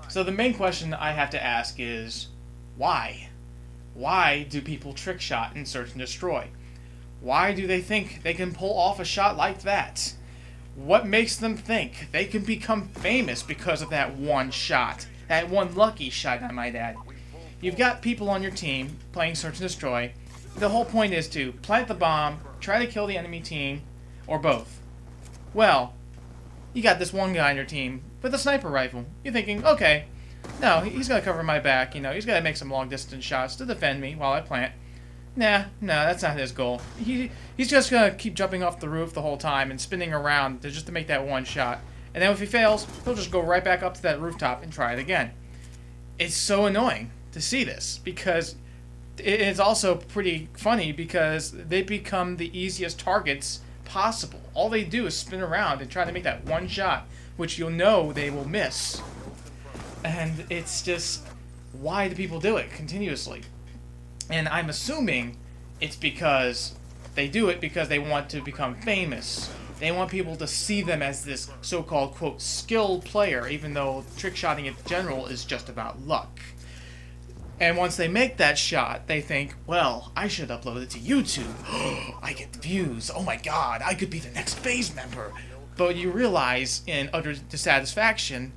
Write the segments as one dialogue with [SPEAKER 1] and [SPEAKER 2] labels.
[SPEAKER 1] So the main question I have to ask is, why? Why do people trick shot and search and destroy? Why do they think they can pull off a shot like that? What makes them think they can become famous because of that one shot? That one lucky shot, I might add. You've got people on your team playing search and destroy. The whole point is to plant the bomb, try to kill the enemy team, or both. Well, you got this one guy on your team with a sniper rifle. You're thinking, okay, no, he's going to cover my back, he's going to make some long distance shots to defend me while I plant. Nah, that's not his goal. He's just going to keep jumping off the roof the whole time and spinning around just to make that one shot. And then if he fails, he'll just go right back up to that rooftop and try it again. It's so annoying to see this, because it's also pretty funny because they become the easiest targets possible. All they do is spin around and try to make that one shot, which you'll know they will miss. And it's just, why do people do it continuously? And I'm assuming it's because they do it because they want to become famous. They want people to see them as this so-called, quote, skilled player, even though trick shotting in general is just about luck. And once they make that shot, they think, well, I should upload it to YouTube. I get views. Oh my god, I could be the next FaZe member. But you realize, in utter dissatisfaction,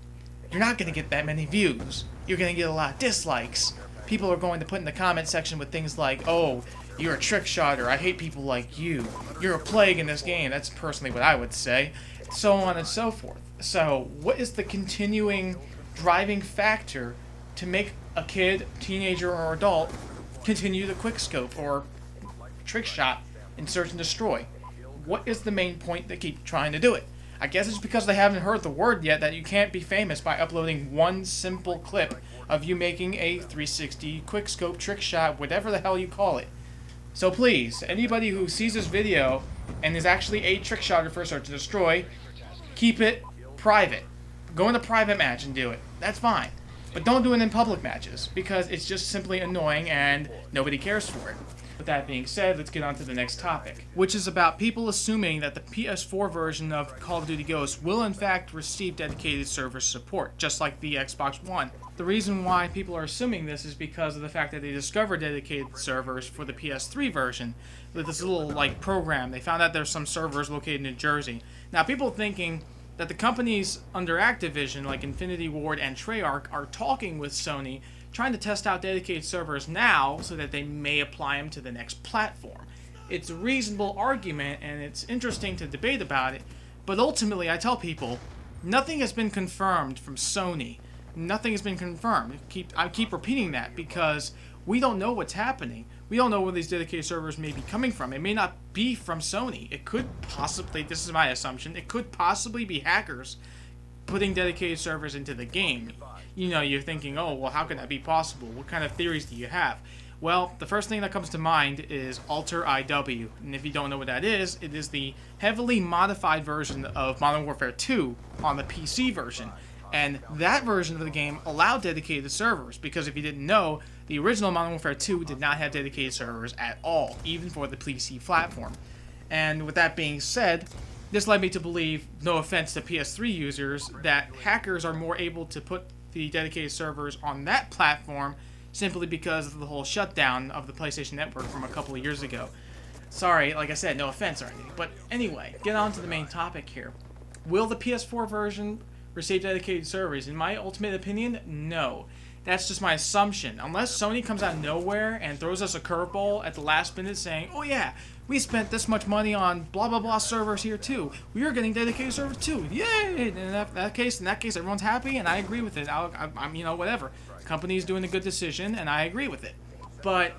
[SPEAKER 1] you're not going to get that many views. You're going to get a lot of dislikes. People are going to put in the comment section with things like, oh, you're a trick shotter, I hate people like you, you're a plague in this game. That's personally what I would say. So on and so forth. So, what is the continuing driving factor to make a kid, teenager, or adult continue the quickscope or trick shot and search and destroy? What is the main point they keep trying to do it? I guess it's because they haven't heard the word yet that you can't be famous by uploading one simple clip of you making a 360 quickscope trick shot, whatever the hell you call it. So please, anybody who sees this video and is actually a trick shotter for search and destroy, keep it private. Go in a private match and do it. That's fine. But don't do it in public matches, because it's just simply annoying and nobody cares for it. With that being said, let's get on to the next topic, which is about people assuming that the PS4 version of Call of Duty Ghosts will in fact receive dedicated server support, just like the Xbox One. The reason why people are assuming this is because of the fact that they discovered dedicated servers for the PS3 version with this little program. They found out there's some servers located in New Jersey. Now, people thinking that the companies under Activision, like Infinity Ward and Treyarch, are talking with Sony, trying to test out dedicated servers now so that they may apply them to the next platform. It's a reasonable argument, and it's interesting to debate about it, but ultimately I tell people, nothing has been confirmed from Sony. Nothing has been confirmed. I keep repeating that because we don't know what's happening. We don't know where these dedicated servers may be coming from. It may not be from Sony. It could possibly, this is my assumption, it could possibly be hackers putting dedicated servers into the game. You're thinking, oh, well, how can that be possible? What kind of theories do you have? Well, the first thing that comes to mind is Alter IW. And if you don't know what that is, it is the heavily modified version of Modern Warfare 2 on the PC version. And that version of the game allowed dedicated servers, because if you didn't know, the original Modern Warfare 2 did not have dedicated servers at all, even for the PC platform. And with that being said, this led me to believe, no offense to PS3 users, that hackers are more able to put the dedicated servers on that platform simply because of the whole shutdown of the PlayStation Network from a couple of years ago. Sorry, like I said, no offense or anything. But anyway, get on to the main topic here. Will the PS4 version receive dedicated servers? In my ultimate opinion, no. That's just my assumption. Unless Sony comes out of nowhere and throws us a curveball at the last minute saying, oh yeah, we spent this much money on blah blah blah servers here too. We are getting dedicated servers too. Yay! In that case, everyone's happy, and I agree with it. I'm whatever. The company's doing a good decision, and I agree with it. But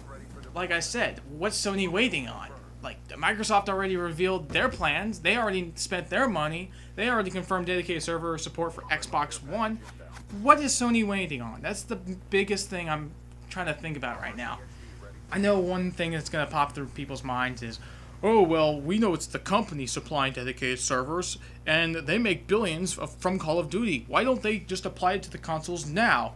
[SPEAKER 1] like I said, what's Sony waiting on? Microsoft already revealed their plans. They already spent their money. They already confirmed dedicated server support for Xbox One. What is Sony waiting on? That's the biggest thing I'm trying to think about right now. I know one thing that's going to pop through people's minds is, oh, well, we know it's the company supplying dedicated servers, and they make billions from Call of Duty. Why don't they just apply it to the consoles now?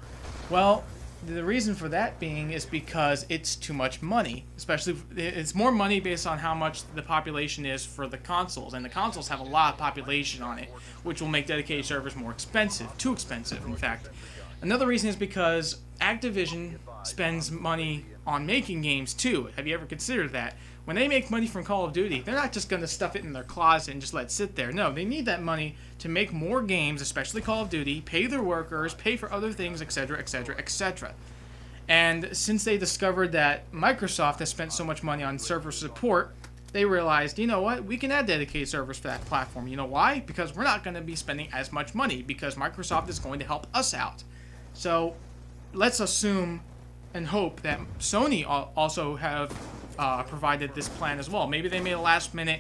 [SPEAKER 1] Well, the reason for that being is because it's too much money. Especially, it's more money based on how much the population is for the consoles, and the consoles have a lot of population on it, which will make dedicated servers more expensive, too expensive, in fact. Another reason is because Activision spends money on making games too. Have you ever considered that? When they make money from Call of Duty, they're not just going to stuff it in their closet and just let it sit there. No, they need that money to make more games, especially Call of Duty, pay their workers, pay for other things, etc., etc., etc. And since they discovered that Microsoft has spent so much money on server support, they realized, you know what, we can add dedicated servers for that platform. You know why? Because we're not going to be spending as much money, because Microsoft is going to help us out. So let's assume and hope that Sony also have provided this plan as well. Maybe they made a last-minute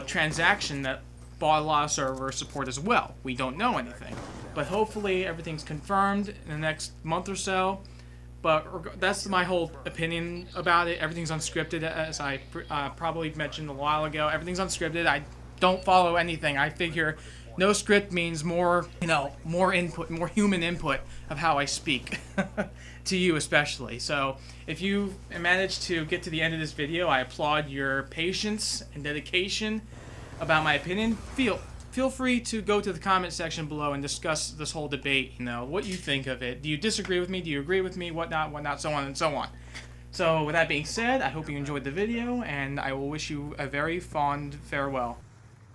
[SPEAKER 1] transaction that bought a lot of server support as well. We don't know anything. But hopefully everything's confirmed in the next month or so. But that's my whole opinion about it. Everything's unscripted, as I probably mentioned a while ago. Everything's unscripted. I don't follow anything. I figure no script means more, more input, more human input of how I speak. To you especially. So if you managed to get to the end of this video, I applaud your patience and dedication about my opinion. Feel free to go to the comment section below and discuss this whole debate, what you think of it. Do you disagree with me? Do you agree with me? Whatnot, so on and so on. So with that being said, I hope you enjoyed the video, and I will wish you a very fond farewell.